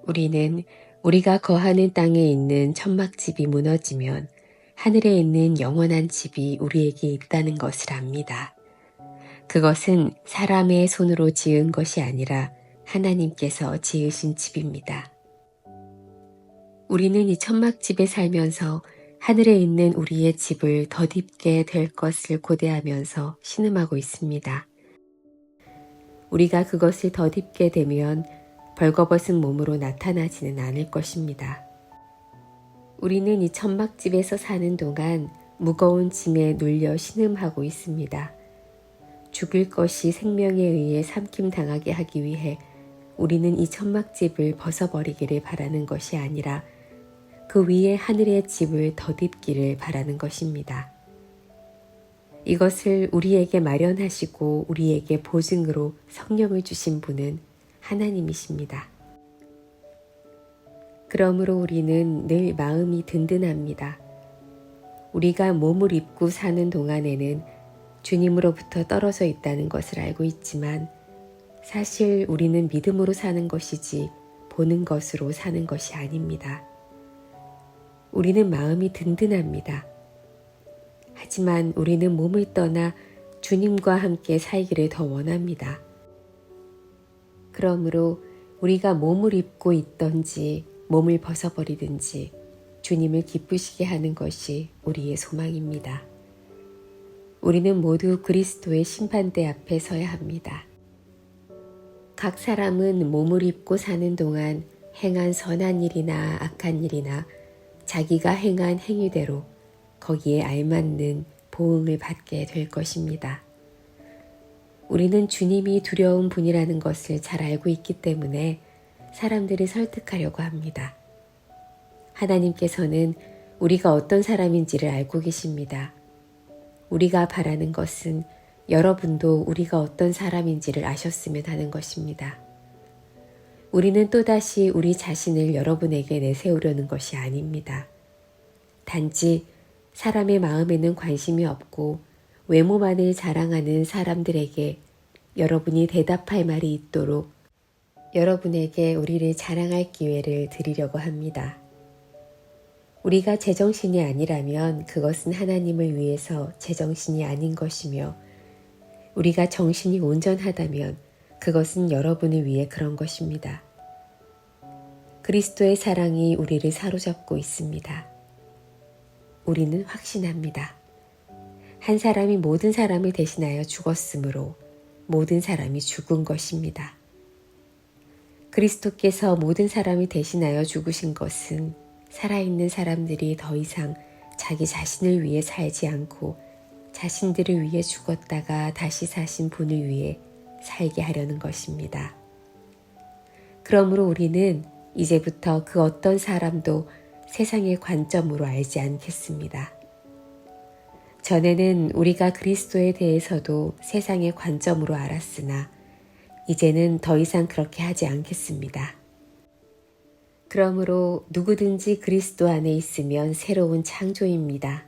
우리는 우리가 거하는 땅에 있는 천막집이 무너지면 하늘에 있는 영원한 집이 우리에게 있다는 것을 압니다. 그것은 사람의 손으로 지은 것이 아니라 하나님께서 지으신 집입니다. 우리는 이 천막집에 살면서 하늘에 있는 우리의 집을 덧입게 될 것을 고대하면서 신음하고 있습니다. 우리가 그것을 덧입게 되면 벌거벗은 몸으로 나타나지는 않을 것입니다. 우리는 이 천막집에서 사는 동안 무거운 짐에 눌려 신음하고 있습니다. 죽을 것이 생명에 의해 삼킴당하게 하기 위해 우리는 이 천막집을 벗어버리기를 바라는 것이 아니라 그 위에 하늘의 집을 덧입기를 바라는 것입니다. 이것을 우리에게 마련하시고 우리에게 보증으로 성령을 주신 분은 하나님이십니다. 그러므로 우리는 늘 마음이 든든합니다. 우리가 몸을 입고 사는 동안에는 주님으로부터 떨어져 있다는 것을 알고 있지만 사실 우리는 믿음으로 사는 것이지 보는 것으로 사는 것이 아닙니다. 우리는 마음이 든든합니다. 하지만 우리는 몸을 떠나 주님과 함께 살기를 더 원합니다. 그러므로 우리가 몸을 입고 있든지 몸을 벗어버리든지 주님을 기쁘시게 하는 것이 우리의 소망입니다. 우리는 모두 그리스도의 심판대 앞에 서야 합니다. 각 사람은 몸을 입고 사는 동안 행한 선한 일이나 악한 일이나 자기가 행한 행위대로 거기에 알맞는 보응을 받게 될 것입니다. 우리는 주님이 두려운 분이라는 것을 잘 알고 있기 때문에 사람들을 설득하려고 합니다. 하나님께서는 우리가 어떤 사람인지를 알고 계십니다. 우리가 바라는 것은 여러분도 우리가 어떤 사람인지를 아셨으면 하는 것입니다. 우리는 또다시 우리 자신을 여러분에게 내세우려는 것이 아닙니다. 단지 사람의 마음에는 관심이 없고 외모만을 자랑하는 사람들에게 여러분이 대답할 말이 있도록 여러분에게 우리를 자랑할 기회를 드리려고 합니다. 우리가 제정신이 아니라면 그것은 하나님을 위해서 제정신이 아닌 것이며 우리가 정신이 온전하다면 그것은 여러분을 위해 그런 것입니다. 그리스도의 사랑이 우리를 사로잡고 있습니다. 우리는 확신합니다. 한 사람이 모든 사람을 대신하여 죽었으므로 모든 사람이 죽은 것입니다. 그리스도께서 모든 사람을 대신하여 죽으신 것은 살아있는 사람들이 더 이상 자기 자신을 위해 살지 않고 자신들을 위해 죽었다가 다시 사신 분을 위해 살게 하려는 것입니다. 그러므로 우리는 이제부터 그 어떤 사람도 세상의 관점으로 알지 않겠습니다. 전에는 우리가 그리스도에 대해서도 세상의 관점으로 알았으나 이제는 더 이상 그렇게 하지 않겠습니다. 그러므로 누구든지 그리스도 안에 있으면 새로운 창조입니다.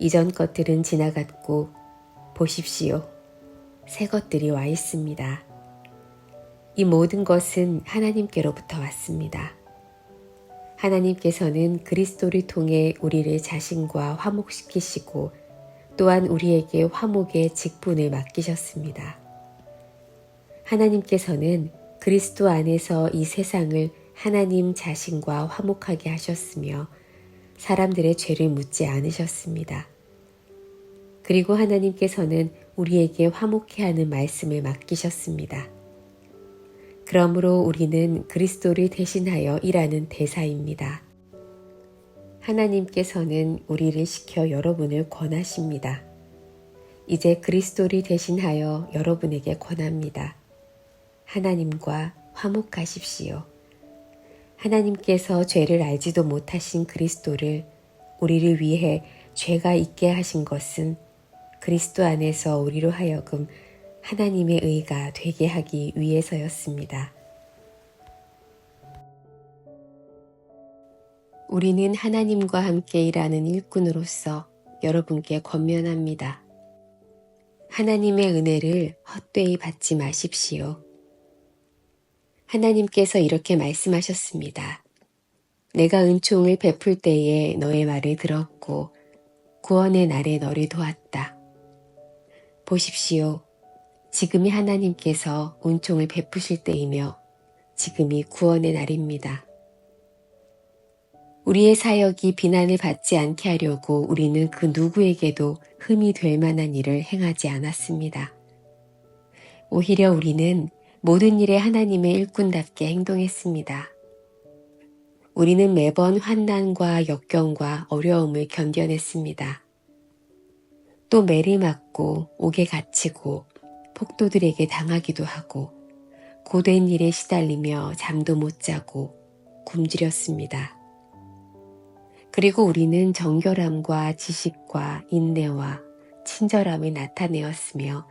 이전 것들은 지나갔고 보십시오. 새 것들이 와 있습니다. 이 모든 것은 하나님께로부터 왔습니다. 하나님께서는 그리스도를 통해 우리를 자신과 화목시키시고 또한 우리에게 화목의 직분을 맡기셨습니다. 하나님께서는 그리스도 안에서 이 세상을 하나님 자신과 화목하게 하셨으며 사람들의 죄를 묻지 않으셨습니다. 그리고 하나님께서는 우리에게 화목해 하는 말씀을 맡기셨습니다. 그러므로 우리는 그리스도를 대신하여 일하는 대사입니다. 하나님께서는 우리를 시켜 여러분을 권하십니다. 이제 그리스도를 대신하여 여러분에게 권합니다. 하나님과 화목하십시오. 하나님께서 죄를 알지도 못하신 그리스도를 우리를 위해 죄가 있게 하신 것은 그리스도 안에서 우리로 하여금 하나님의 의가 되게 하기 위해서였습니다. 우리는 하나님과 함께 일하는 일꾼으로서 여러분께 권면합니다. 하나님의 은혜를 헛되이 받지 마십시오. 하나님께서 이렇게 말씀하셨습니다. 내가 은총을 베풀 때에 너의 말을 들었고 구원의 날에 너를 도왔다. 보십시오. 지금이 하나님께서 은총을 베푸실 때이며 지금이 구원의 날입니다. 우리의 사역이 비난을 받지 않게 하려고 우리는 그 누구에게도 흠이 될 만한 일을 행하지 않았습니다. 오히려 우리는 모든 일에 하나님의 일꾼답게 행동했습니다. 우리는 매번 환난과 역경과 어려움을 견뎌냈습니다. 또 매를 맞고 옥에 갇히고 폭도들에게 당하기도 하고 고된 일에 시달리며 잠도 못 자고 굶주렸습니다. 그리고 우리는 정결함과 지식과 인내와 친절함을 나타내었으며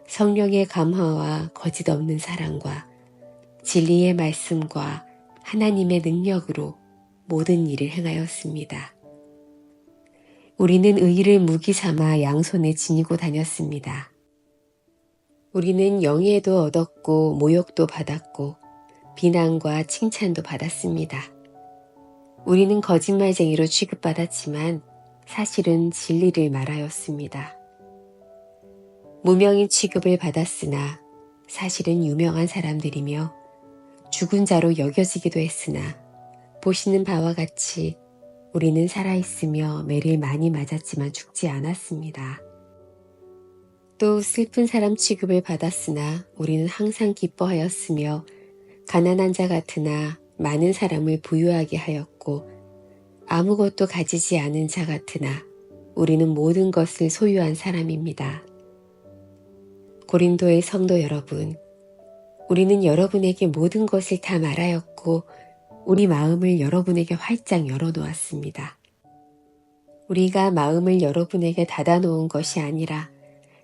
성령의 감화와 거짓 없는 사랑과 진리의 말씀과 하나님의 능력으로 모든 일을 행하였습니다. 우리는 의를 무기 삼아 양손에 지니고 다녔습니다. 우리는 영예도 얻었고 모욕도 받았고 비난과 칭찬도 받았습니다. 우리는 거짓말쟁이로 취급받았지만 사실은 진리를 말하였습니다. 무명인 취급을 받았으나 사실은 유명한 사람들이며 죽은 자로 여겨지기도 했으나 보시는 바와 같이 우리는 살아있으며 매를 많이 맞았지만 죽지 않았습니다. 또 슬픈 사람 취급을 받았으나 우리는 항상 기뻐하였으며 가난한 자 같으나 많은 사람을 부유하게 하였고 아무것도 가지지 않은 자 같으나 우리는 모든 것을 소유한 사람입니다. 고린도의 성도 여러분, 우리는 여러분에게 모든 것을 다 말하였고 우리 마음을 여러분에게 활짝 열어놓았습니다. 우리가 마음을 여러분에게 닫아놓은 것이 아니라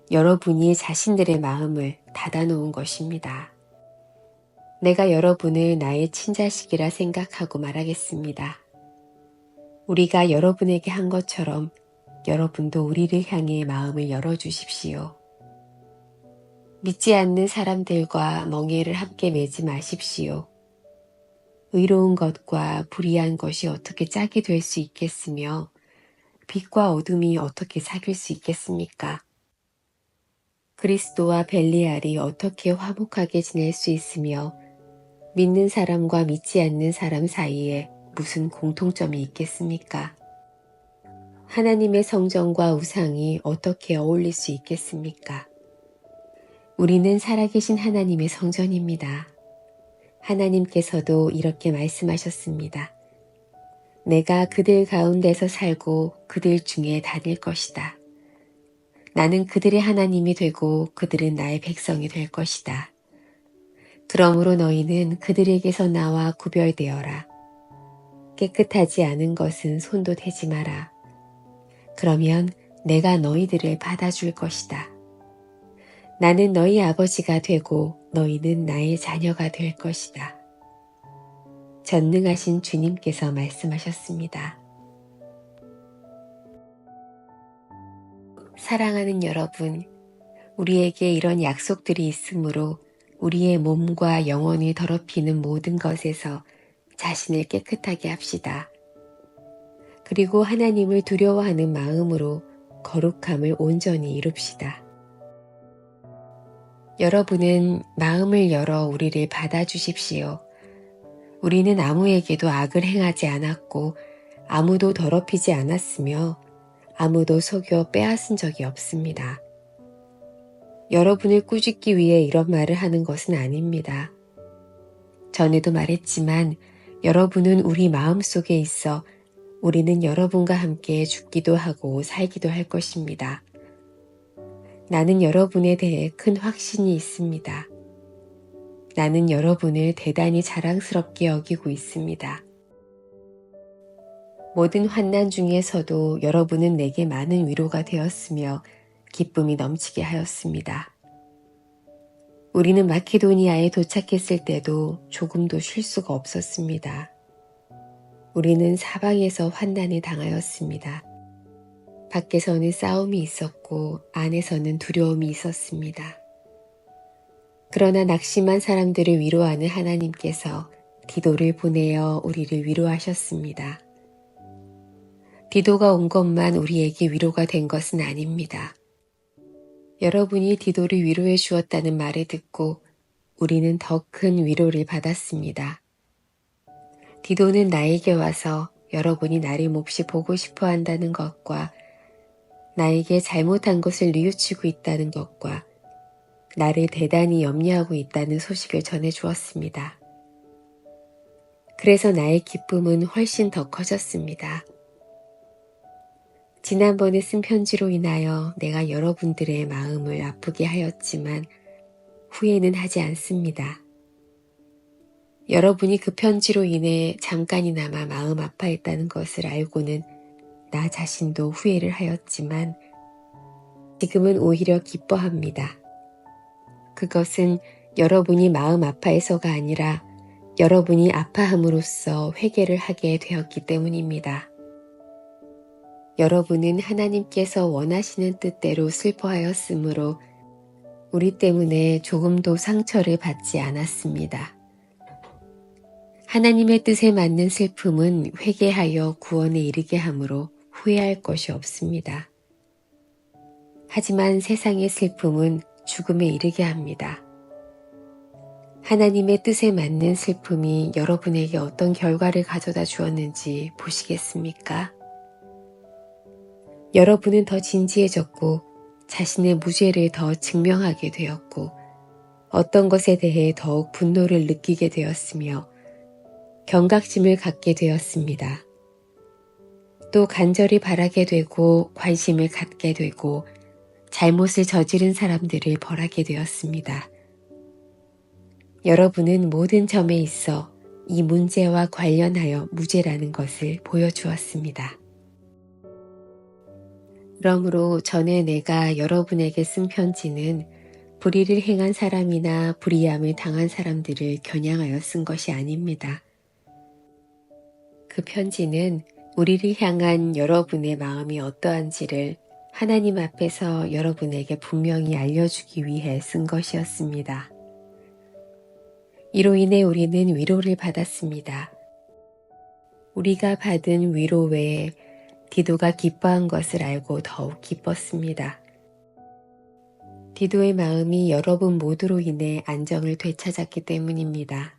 여러분이 자신들의 마음을 닫아놓은 것입니다. 내가 여러분을 나의 친자식이라 생각하고 말하겠습니다. 우리가 여러분에게 한 것처럼 여러분도 우리를 향해 마음을 열어주십시오. 믿지 않는 사람들과 멍에를 함께 매지 마십시오. 의로운 것과 불의한 것이 어떻게 짝이 될 수 있겠으며 빛과 어둠이 어떻게 사귈 수 있겠습니까? 그리스도와 벨리알이 어떻게 화목하게 지낼 수 있으며 믿는 사람과 믿지 않는 사람 사이에 무슨 공통점이 있겠습니까? 하나님의 성전과 우상이 어떻게 어울릴 수 있겠습니까? 우리는 살아계신 하나님의 성전입니다. 하나님께서도 이렇게 말씀하셨습니다. 내가 그들 가운데서 살고 그들 중에 다닐 것이다. 나는 그들의 하나님이 되고 그들은 나의 백성이 될 것이다. 그러므로 너희는 그들에게서 나와 구별되어라. 깨끗하지 않은 것은 손도 대지 마라. 그러면 내가 너희들을 받아줄 것이다. 나는 너희 아버지가 되고 너희는 나의 자녀가 될 것이다. 전능하신 주님께서 말씀하셨습니다. 사랑하는 여러분, 우리에게 이런 약속들이 있으므로 우리의 몸과 영혼을 더럽히는 모든 것에서 자신을 깨끗하게 합시다. 그리고 하나님을 두려워하는 마음으로 거룩함을 온전히 이룹시다. 여러분은 마음을 열어 우리를 받아주십시오. 우리는 아무에게도 악을 행하지 않았고 아무도 더럽히지 않았으며 아무도 속여 빼앗은 적이 없습니다. 여러분을 꾸짖기 위해 이런 말을 하는 것은 아닙니다. 전에도 말했지만 여러분은 우리 마음속에 있어 우리는 여러분과 함께 죽기도 하고 살기도 할 것입니다. 나는 여러분에 대해 큰 확신이 있습니다. 나는 여러분을 대단히 자랑스럽게 여기고 있습니다. 모든 환난 중에서도 여러분은 내게 많은 위로가 되었으며 기쁨이 넘치게 하였습니다. 우리는 마케도니아에 도착했을 때도 조금도 쉴 수가 없었습니다. 우리는 사방에서 환난을 당하였습니다. 밖에서는 싸움이 있었고 안에서는 두려움이 있었습니다. 그러나 낙심한 사람들을 위로하는 하나님께서 디도를 보내어 우리를 위로하셨습니다. 디도가 온 것만 우리에게 위로가 된 것은 아닙니다. 여러분이 디도를 위로해 주었다는 말을 듣고 우리는 더 큰 위로를 받았습니다. 디도는 나에게 와서 여러분이 나를 몹시 보고 싶어 한다는 것과 나에게 잘못한 것을 뉘우치고 있다는 것과 나를 대단히 염려하고 있다는 소식을 전해 주었습니다. 그래서 나의 기쁨은 훨씬 더 커졌습니다. 지난번에 쓴 편지로 인하여 내가 여러분들의 마음을 아프게 하였지만 후회는 하지 않습니다. 여러분이 그 편지로 인해 잠깐이나마 마음 아파했다는 것을 알고는 나 자신도 후회를 하였지만 지금은 오히려 기뻐합니다. 그것은 여러분이 마음 아파해서가 아니라 여러분이 아파함으로써 회개를 하게 되었기 때문입니다. 여러분은 하나님께서 원하시는 뜻대로 슬퍼하였으므로 우리 때문에 조금도 상처를 받지 않았습니다. 하나님의 뜻에 맞는 슬픔은 회개하여 구원에 이르게 하므로 후회할 것이 없습니다. 하지만 세상의 슬픔은 죽음에 이르게 합니다. 하나님의 뜻에 맞는 슬픔이 여러분에게 어떤 결과를 가져다 주었는지 보시겠습니까? 여러분은 더 진지해졌고 자신의 무죄를 더 증명하게 되었고 어떤 것에 대해 더욱 분노를 느끼게 되었으며 경각심을 갖게 되었습니다. 또 간절히 바라게 되고 관심을 갖게 되고 잘못을 저지른 사람들을 벌하게 되었습니다. 여러분은 모든 점에 있어 이 문제와 관련하여 무죄라는 것을 보여주었습니다. 그러므로 전에 내가 여러분에게 쓴 편지는 불의를 행한 사람이나 불의함을 당한 사람들을 겨냥하여 쓴 것이 아닙니다. 그 편지는 우리를 향한 여러분의 마음이 어떠한지를 하나님 앞에서 여러분에게 분명히 알려주기 위해 쓴 것이었습니다. 이로 인해 우리는 위로를 받았습니다. 우리가 받은 위로 외에 디도가 기뻐한 것을 알고 더욱 기뻤습니다. 디도의 마음이 여러분 모두로 인해 안정을 되찾았기 때문입니다.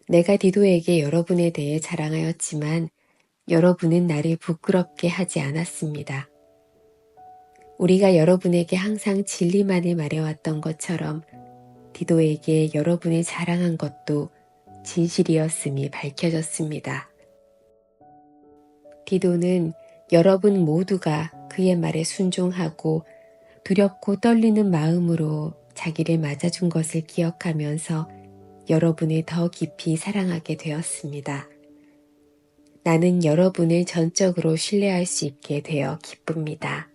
내가 디도에게 여러분에 대해 자랑하였지만 여러분은 나를 부끄럽게 하지 않았습니다. 우리가 여러분에게 항상 진리만을 말해왔던 것처럼 디도에게 여러분이 자랑한 것도 진실이었음이 밝혀졌습니다. 디도는 여러분 모두가 그의 말에 순종하고 두렵고 떨리는 마음으로 자기를 맞아준 것을 기억하면서 여러분을 더 깊이 사랑하게 되었습니다. 나는 여러분을 전적으로 신뢰할 수 있게 되어 기쁩니다.